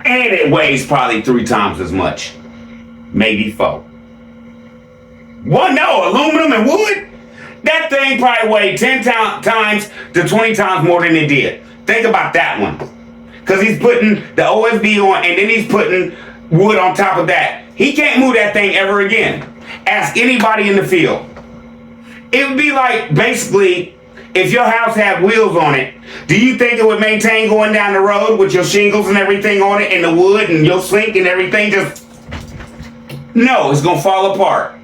S1: And it weighs probably 3 times as much. Maybe 4. What? No, aluminum and wood? That thing probably weighed 10 times to 20 times more than it did. Think about that one. Because he's putting the OSB on and then he's putting wood on top of that. He can't move that thing ever again. Ask anybody in the field. It would be like, basically, if your house had wheels on it, do you think it would maintain going down the road with your shingles and everything on it and the wood and your sink and everything? Just, no, it's going to fall apart.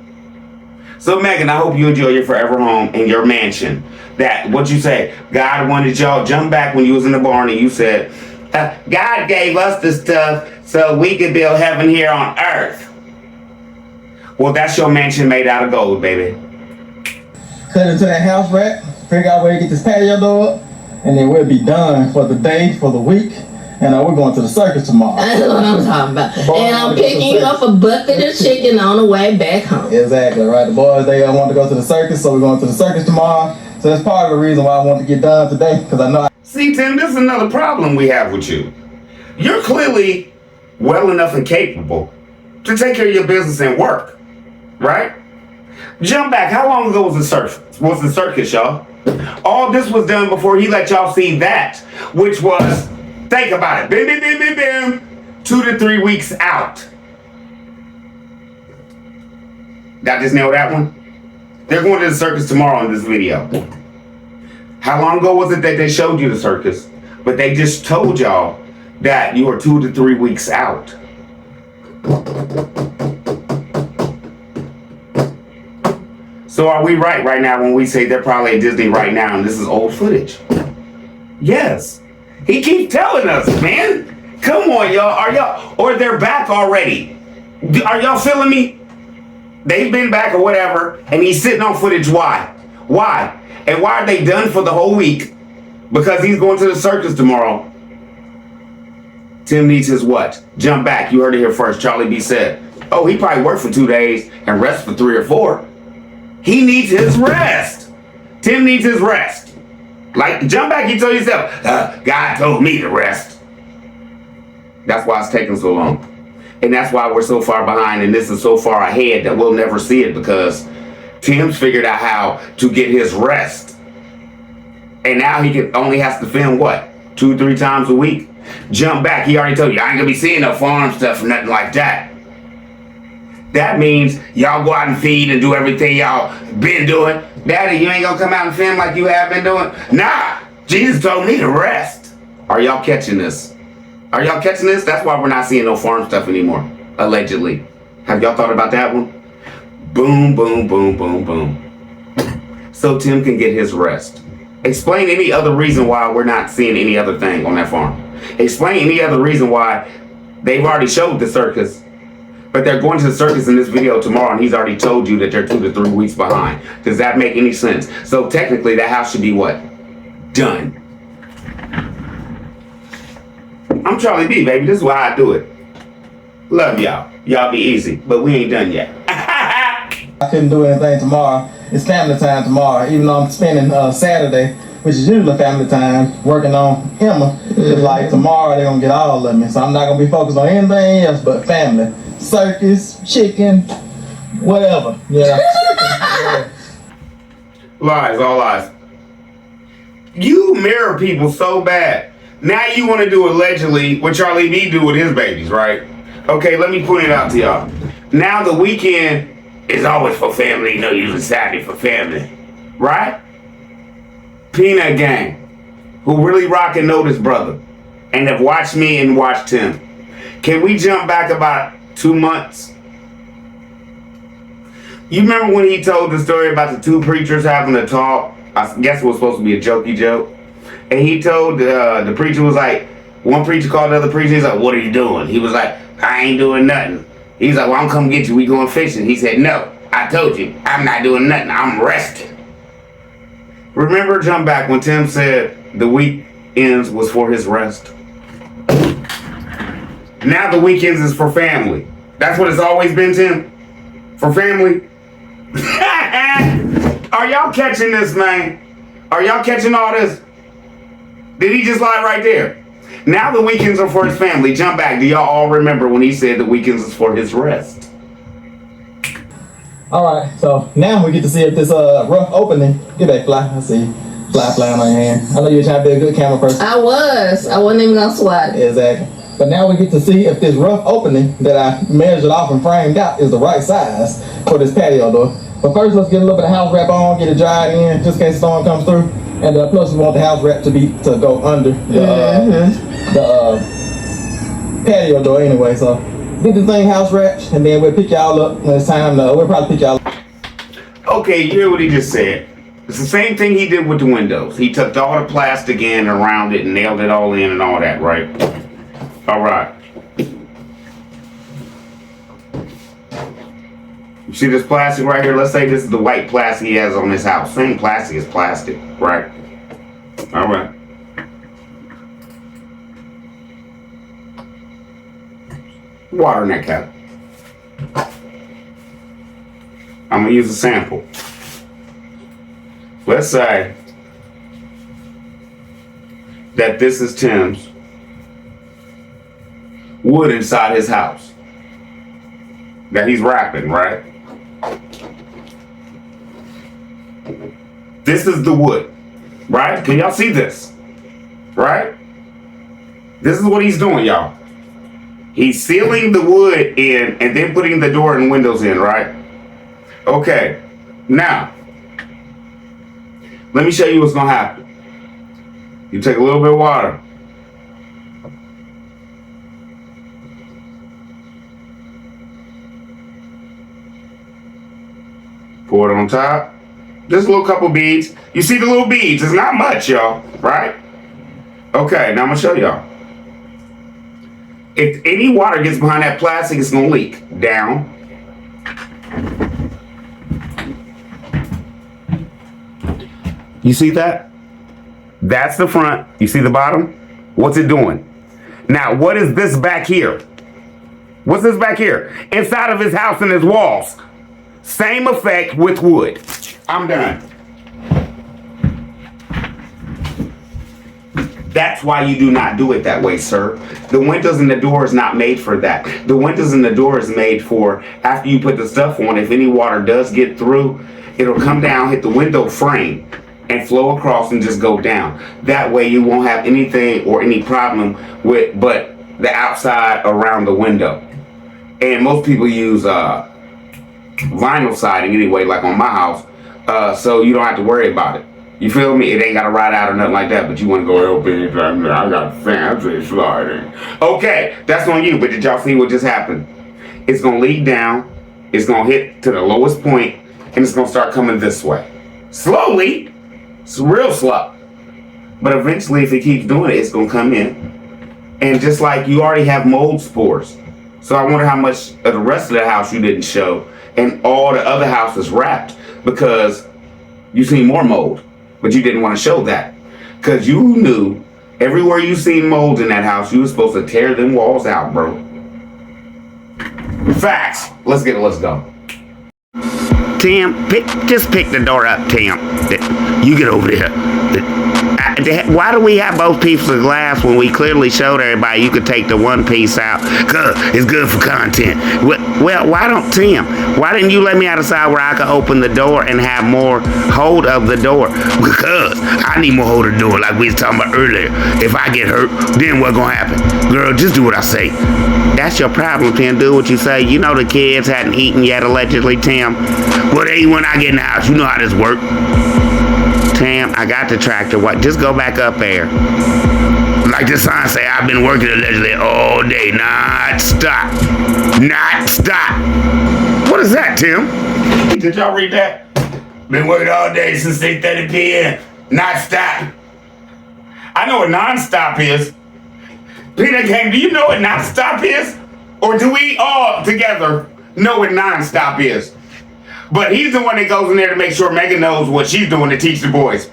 S1: So Megan, I hope you enjoy your forever home and your mansion. That, what you say, God wanted y'all, jump back when you was in the barn and you said, God gave us the stuff so we could build heaven here on earth. Well, that's your mansion made out of gold, baby.
S3: Cut into that house rack, figure out where to get this patio door up, and then we'll be done for the day, for the week. And we're going to the circus tomorrow.
S2: That's what I'm talking about. And I'm picking you up a bucket of chicken on the way back home.
S3: Exactly, right. The boys, they want to go to the circus, so we're going to the circus tomorrow. So that's part of the reason why I want to get done today, because I know
S1: See, Tim, this is another problem we have with you. You're clearly well enough and capable to take care of your business and work, right? Jump back. How long ago was the circus, y'all? All this was done before he let y'all see that, which was, think about it, bim, bim, bim, bim, bim, 2 to 3 weeks out. Did I just nail that one? They're going to the circus tomorrow in this video. How long ago was it that they showed you the circus? But they just told y'all that you are 2 to 3 weeks out. So are we right now when we say they're probably at Disney right now and this is old footage? Yes. He keeps telling us, man. Come on, y'all. Or they're back already. Are y'all feeling me? They've been back or whatever, and he's sitting on footage. Why? And why are they done for the whole week? Because he's going to the circus tomorrow. Tim needs his what? Jump back. You heard it here first. Charlie B said, oh, he probably worked for 2 days and rest for 3 or 4. He needs his rest. Tim needs his rest. Like, jump back, you tell yourself, God told me to rest. That's why it's taking so long. And that's why we're so far behind and this is so far ahead that we'll never see it because Tim's figured out how to get his rest. And now he only has to film what? 2-3 times a week? Jump back, he already told you, I ain't gonna be seeing no farm stuff or nothing like that. That means y'all go out and feed and do everything y'all been doing. Daddy, you ain't gonna come out and film like you have been doing? Nah, Jesus told me to rest. Are y'all catching this? Are y'all catching this? That's why we're not seeing no farm stuff anymore, allegedly. Have y'all thought about that one? Boom, boom, boom, boom, boom. So Tim can get his rest. Explain any other reason why we're not seeing any other thing on that farm. Explain any other reason why they've already showed the circus, but they're going to the circus in this video tomorrow, and he's already told you that they're 2 to 3 weeks behind. Does that make any sense? So technically, that house should be what? Done. I'm Charlie B, baby. This is why I do it. Love y'all. Y'all be easy, but we ain't done yet.
S3: I couldn't do anything tomorrow. It's family time tomorrow, even though I'm spending Saturday, which is usually family time, working on Emma. It's like tomorrow they're gonna get all of me, so I'm not gonna be focused on anything else but family. Circus, chicken, whatever. Yeah.
S1: Lies, all lies. You mirror people so bad. Now you want to do allegedly what Charlie B do with his babies, right? Okay, let me point it out to y'all. Now the weekend is always for family. You know, usually Saturday for family, right? Peanut Gang, who really rock and know this brother, and have watched me and watched him. Can we jump back about 2 months? You remember when he told the story about the 2 preachers having a talk? I guess it was supposed to be a jokey joke. And he told the preacher was like, one preacher called the other preacher, he's like, what are you doing? He was like, I ain't doing nothing. He's like, well, I'm coming get you. We going fishing. He said, no, I told you, I'm not doing nothing. I'm resting. Remember, jump back when Tim said the weekends was for his rest. Now the weekends is for family. That's what it's always been, Tim. For family. Are y'all catching this, man? Are y'all catching all this? Did he just lie right there? Now the weekends are for his family. Jump back. Do y'all all remember when he said the weekends is for his rest?
S3: Alright, so now we get to see if this rough opening. Get back, Fly. I see Fly flying on your hand. I know you're trying to be a good camera person.
S2: I wasn't even gonna swat it.
S3: Exactly. But now we get to see if this rough opening that I measured off and framed out is the right size for this patio door. But first, let's get a little bit of house wrap on, get it dried in, just in case the storm comes through. And plus, we want the house wrap to go under the patio door anyway. So get the thing house wrapped, and then we'll pick y'all up when it's time. We'll probably pick y'all up.
S1: Okay, you hear what he just said. It's the same thing he did with the windows. He tucked all the plastic in around it and nailed it all in and all that, right? All right. You see this plastic right here? Let's say this is the white plastic he has on his house. Same plastic as plastic, right? All right. Water in that cap. I'm gonna use a sample. Let's say that this is Tim's wood inside his house that he's wrapping, right? This is the wood, right? Can y'all see this? Right? This is what he's doing, y'all. He's sealing the wood in and then putting the door and windows in, right? Okay. Now, let me show you what's gonna happen. You take a little bit of water. Pour it on top. Just a little couple beads. You see the little beads? It's not much, y'all, right? Okay, now I'm gonna show y'all. If any water gets behind that plastic, it's gonna leak down. You see that? That's the front. You see the bottom? What's it doing? Now, what is this back here? What's this back here? Inside of his house and his walls. Same effect with wood. I'm done. That's why you do not do it that way, sir. The windows and the door is not made for that. The windows and the door is made for after you put the stuff on, if any water does get through, it'll come down, hit the window frame, and flow across and just go down. That way you won't have anything or any problem with but the outside around the window. And most people use vinyl siding anyway, like on my house, so you don't have to worry about it. You feel me? It ain't got to ride out or nothing like that, but you want to go help anytime. I got fancy sliding. Okay, that's on you, but did y'all see what just happened? It's going to lead down, it's going to hit to the lowest point, and it's going to start coming this way. Slowly, it's real slow. But eventually, if it keeps doing it, it's going to come in. And just like you already have mold spores. So I wonder how much of the rest of the house you didn't show, and all the other houses wrapped, because you seen more mold. But you didn't want to show that. Because you knew everywhere you seen mold in that house, you were supposed to tear them walls out, bro. Facts. Let's go. Tim, just pick the door up, Tim. You get over there. Why do we have both pieces of glass when we clearly showed everybody you could take the one piece out? Cause it's good for content. Well, why don't, Tim, why didn't you let me out of side where I could open the door and have more hold of the door? Because I need more hold of the door, like we was talking about earlier. If I get hurt, then what's gonna happen? Girl, just do what I say. That's your problem, Tim. Do what you say. You know the kids hadn't eaten yet, allegedly, Tim. Well, they eat when I get in the house. You know how this works. Tim, I got the tractor. What? Just go back up there. Like the sign say, I've been working allegedly all day. Not stop. What is that, Tim? Did y'all read that? Been working all day since 6:30 p.m. Not stop. I know what non-stop is. Peanut Gang, do you know what non-stop is? Or do we all together know what non-stop is? But he's the one that goes in there to make sure Megan knows what she's doing to teach the boys.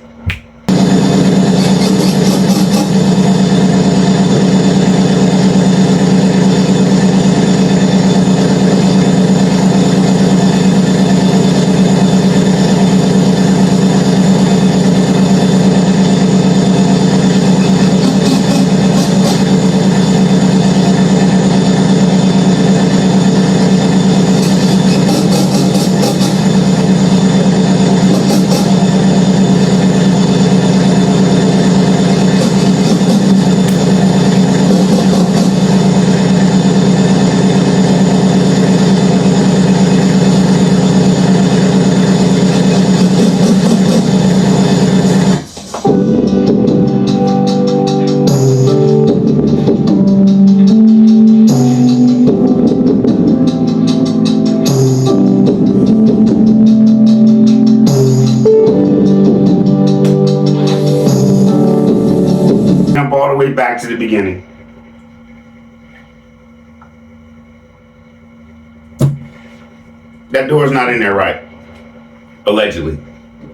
S1: Back to the beginning. That door's not in there, right? Allegedly.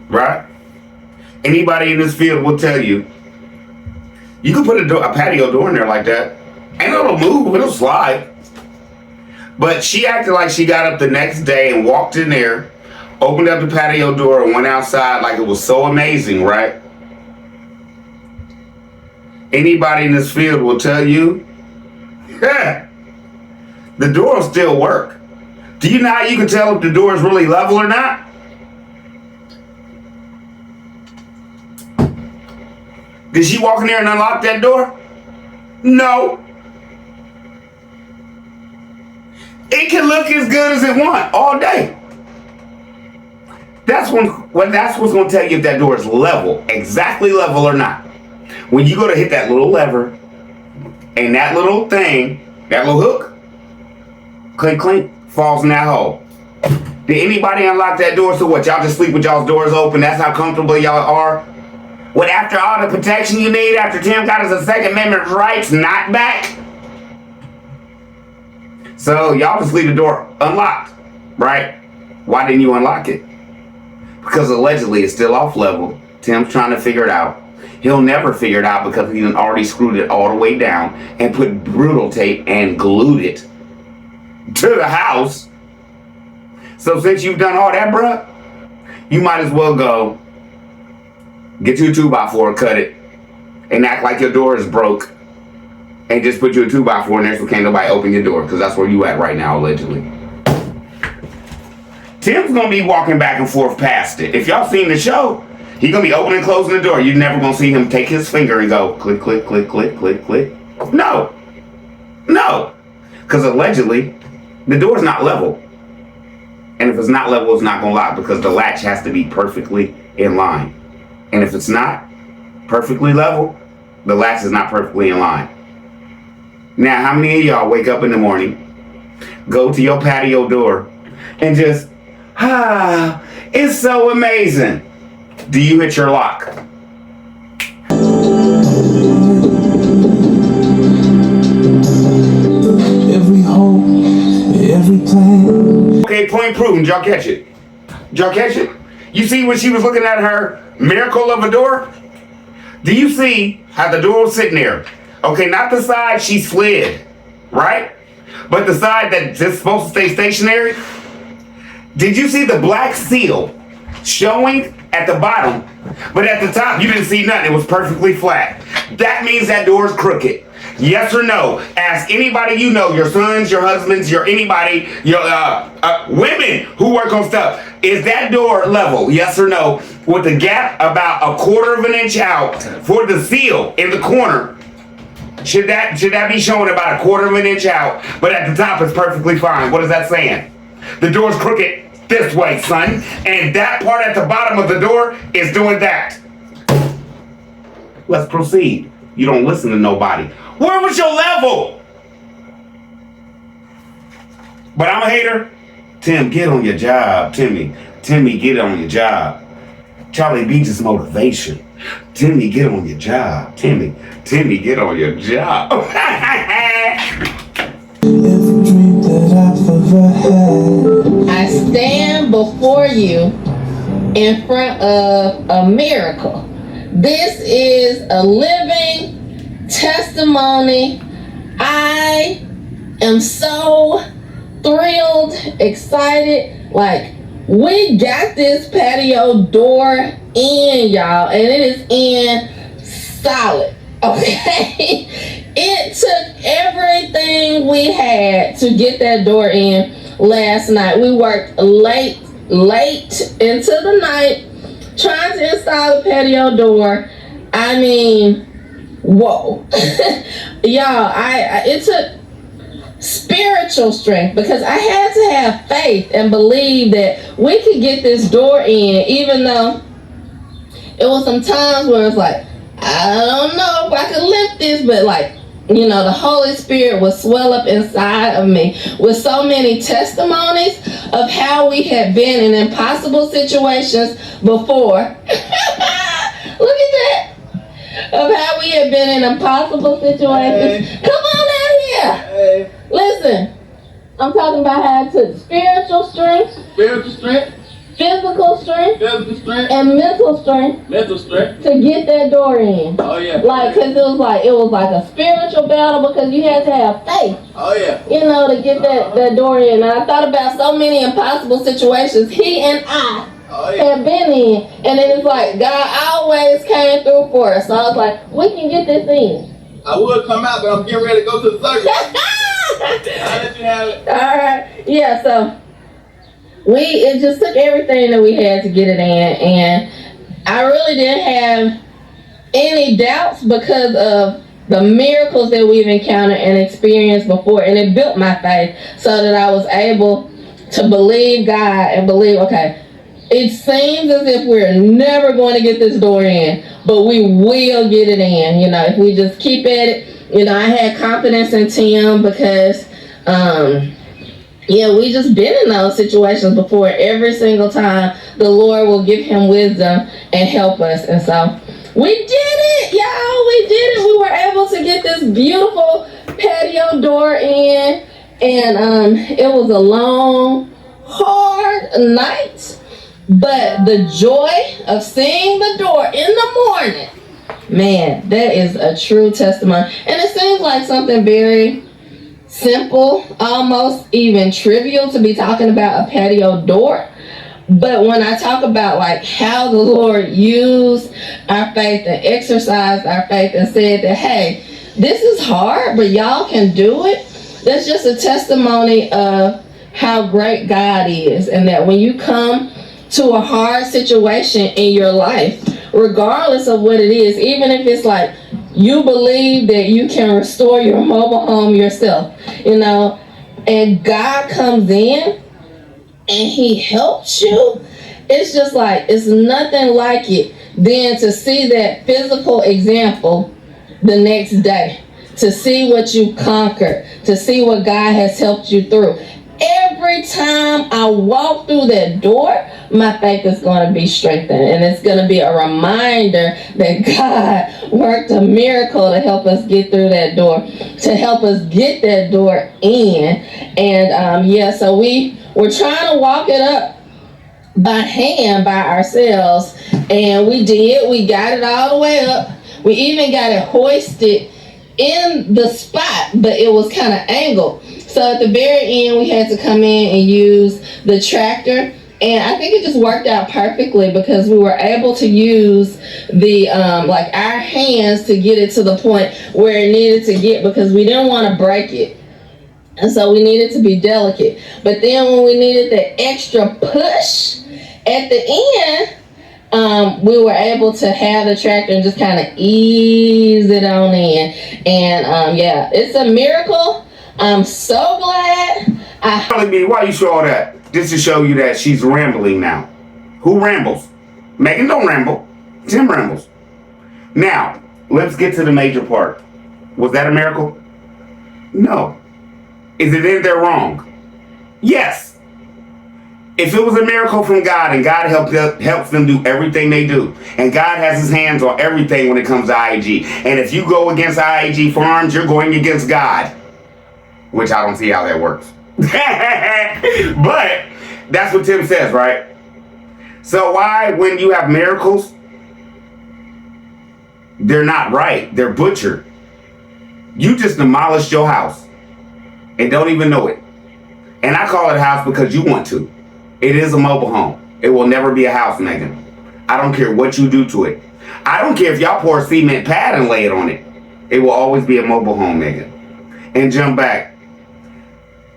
S1: Right? Anybody in this field will tell you, you can put a patio door in there like that, and it'll move, it'll slide. But she acted like she got up the next day and walked in there, opened up the patio door, and went outside like it was so amazing, right? Anybody in this field will tell you, yeah, the door will still work. Do you know how you can tell if the door is really level or not? Did she walk in there and unlock that door? No. It can look as good as it wants all day. That's what's going to tell you if that door is level, exactly level or not. When you go to hit that little lever and that little thing, that little hook, clink, clink, falls in that hole. Did anybody unlock that door? So what, y'all just sleep with y'all's doors open? That's how comfortable y'all are? What, after all the protection you need, after Tim got his Second Amendment rights not back? So y'all just leave the door unlocked, right? Why didn't you unlock it? Because allegedly it's still off level. Tim's trying to figure it out. He'll never figure it out because he already screwed it all the way down and put brutal tape and glued it to the house. So since you've done all that, bruh, you might as well go get you a 2x4, cut it, and act like your door is broke, and just put you a 2x4 in there so can't nobody open your door, because that's where you at right now, allegedly. Tim's gonna be walking back and forth past it. If y'all seen the show, he's gonna be opening and closing the door. You're never gonna see him take his finger and go click, click, click, click, click, click. No. Because allegedly, the door's not level. And if it's not level, it's not going to lock because the latch has to be perfectly in line. And if it's not perfectly level, the latch is not perfectly in line. Now, how many of y'all wake up in the morning, go to your patio door, and just, it's so amazing. Do you hit your lock?
S5: Every hope, every plan.
S1: Okay, point proven. Did y'all catch it? Did y'all catch it? You see when she was looking at her miracle of a door? Do you see how the door was sitting there? Okay, not the side she slid, right? But the side that's just supposed to stay stationary. Did you see the black seal showing at the bottom, but at the top you didn't see nothing? It was perfectly flat. That means that door is crooked. Yes or no? Ask anybody you know, your sons, your husbands, your anybody, your women who work on stuff. Is that door level? Yes or no? With the gap about 1/4 of an inch out for the seal in the corner. Should that be showing about 1/4 of an inch out, but at the top it's perfectly fine? What is that saying? The door's crooked this way, son, and that part at the bottom of the door is doing that. Let's proceed. You don't listen to nobody. Where was your level? But I'm a hater. Tim, get on your job. Timmy, get on your job. Charlie Beach is motivation. Timmy, get on your job. Timmy, get on your job.
S5: Every dream that I've ever had.
S2: I stand before you in front of a miracle. This is a living testimony. I am so thrilled, excited. Like, we got this patio door in, y'all, and it is in solid. Okay? It took everything we had to get that door in last night. We worked late into the night trying to install the patio door. I mean, whoa. Y'all, it took spiritual strength because I had to have faith and believe that we could get this door in, even though it was some times where it's like, I don't know if I could lift this, but like, you know, the Holy Spirit would swell up inside of me with so many testimonies of how we had been in impossible situations before. Look at that. Of how we had been in impossible situations. Hey. Come on out here. Hey. Listen, I'm talking about how it took spiritual strength, physical strength, and mental strength to get that door in.
S3: Oh yeah.
S2: Like, cause it was like a spiritual battle because you had to have faith.
S3: Oh yeah.
S2: You know, to get that door in. And I thought about so many impossible situations he and I have been in, and then it's like God always came through for us. So I was like, we can get this in.
S3: I would come out, but I'm getting ready to go to the circus. I'll let you have it.
S2: All right. Yeah. So. It just took everything that we had to get it in, and I really didn't have any doubts because of the miracles that we've encountered and experienced before, and it built my faith so that I was able to believe God and believe, okay, it seems as if we're never going to get this door in, but we will get it in, you know, if we just keep at it. You know, I had confidence in Tim because, yeah, we just been in those situations before. Every single time the Lord will give him wisdom and help us. And so we did it, y'all. We did it. We were able to get this beautiful patio door in. And it was a long, hard night. But the joy of seeing the door in the morning, man, that is a true testimony. And it seems like something very simple, almost even trivial to be talking about a patio door. But when I talk about like how the Lord used our faith and exercised our faith and said that, hey, this is hard, but y'all can do it. That's just a testimony of how great God is, and that when you come to a hard situation in your life, regardless of what it is, even if it's like you believe that you can restore your mobile home yourself, you know, and God comes in and he helped you, it's just like, it's nothing like it than to see that physical example the next day, to see what you conquered, to see what God has helped you through. Every time I walk through that door, my faith is going to be strengthened, and it's going to be a reminder that God worked a miracle to help us get through that door, to help us get that door in. And so we were trying to walk it up by hand by ourselves, and we did. We got it all the way up. We even got it hoisted in the spot, but it was kind of angled. So at the very end, we had to come in and use the tractor. And I think it just worked out perfectly because we were able to use the, like our hands to get it to the point where it needed to get, because we didn't want to break it. And so we needed to be delicate. But then when we needed the extra push at the end, we were able to have the tractor and just kind of ease it on in. And it's a miracle. I'm so glad.
S1: Why you show all that? Just to show you that she's rambling now. Who rambles? Megan don't ramble. Tim rambles. Now, let's get to the major part. Was that a miracle? No. Is it in there wrong? Yes. If it was a miracle from God and God helps them do everything they do, and God has his hands on everything when it comes to IAG, and if you go against IAG Farms, you're going against God, which I don't see how that works. But that's what Tim says, right? So why, when you have miracles, they're not right, they're butchered. You just demolished your house and don't even know it. And I call it a house because you want to. It is a mobile home. It will never be a house, Megan. I don't care what you do to it. I don't care if y'all pour a cement pad and lay it on it. It will always be a mobile home, Megan. And jump back.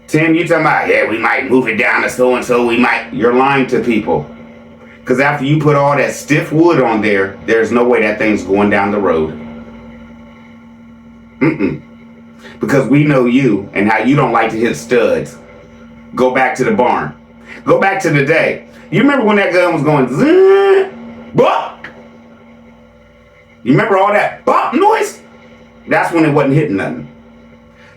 S1: Tim, you talking about, yeah, we might move it down to so-and-so, we might. You're lying to people. Because after you put all that stiff wood on there, there's no way that thing's going down the road. Because we know you and how you don't like to hit studs. Go back to the barn. Go back to the day. You remember when that gun was going zzz, bop? You remember all that bop noise? That's when it wasn't hitting nothing.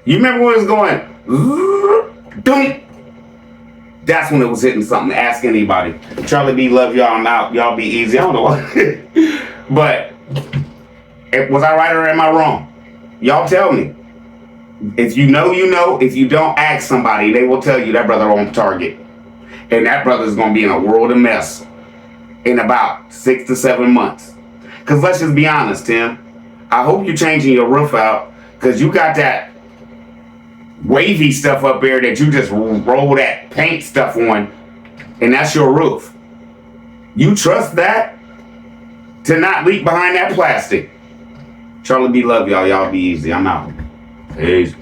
S1: You remember when it was going zzz, dunk? That's when it was hitting something. Ask anybody. Charlie B, love y'all. I'm out. Y'all be easy. I don't know what. But was I right or am I wrong? Y'all tell me. If you know, you know. If you don't, ask somebody. They will tell you that brother on target. And that brother's going to be in a world of mess in about 6 to 7 months. Because let's just be honest, Tim. I hope you're changing your roof out, because you got that wavy stuff up there that you just roll that paint stuff on, and that's your roof. You trust that to not leak behind that plastic. Charlie B, love y'all. Y'all be easy. I'm out. Peace.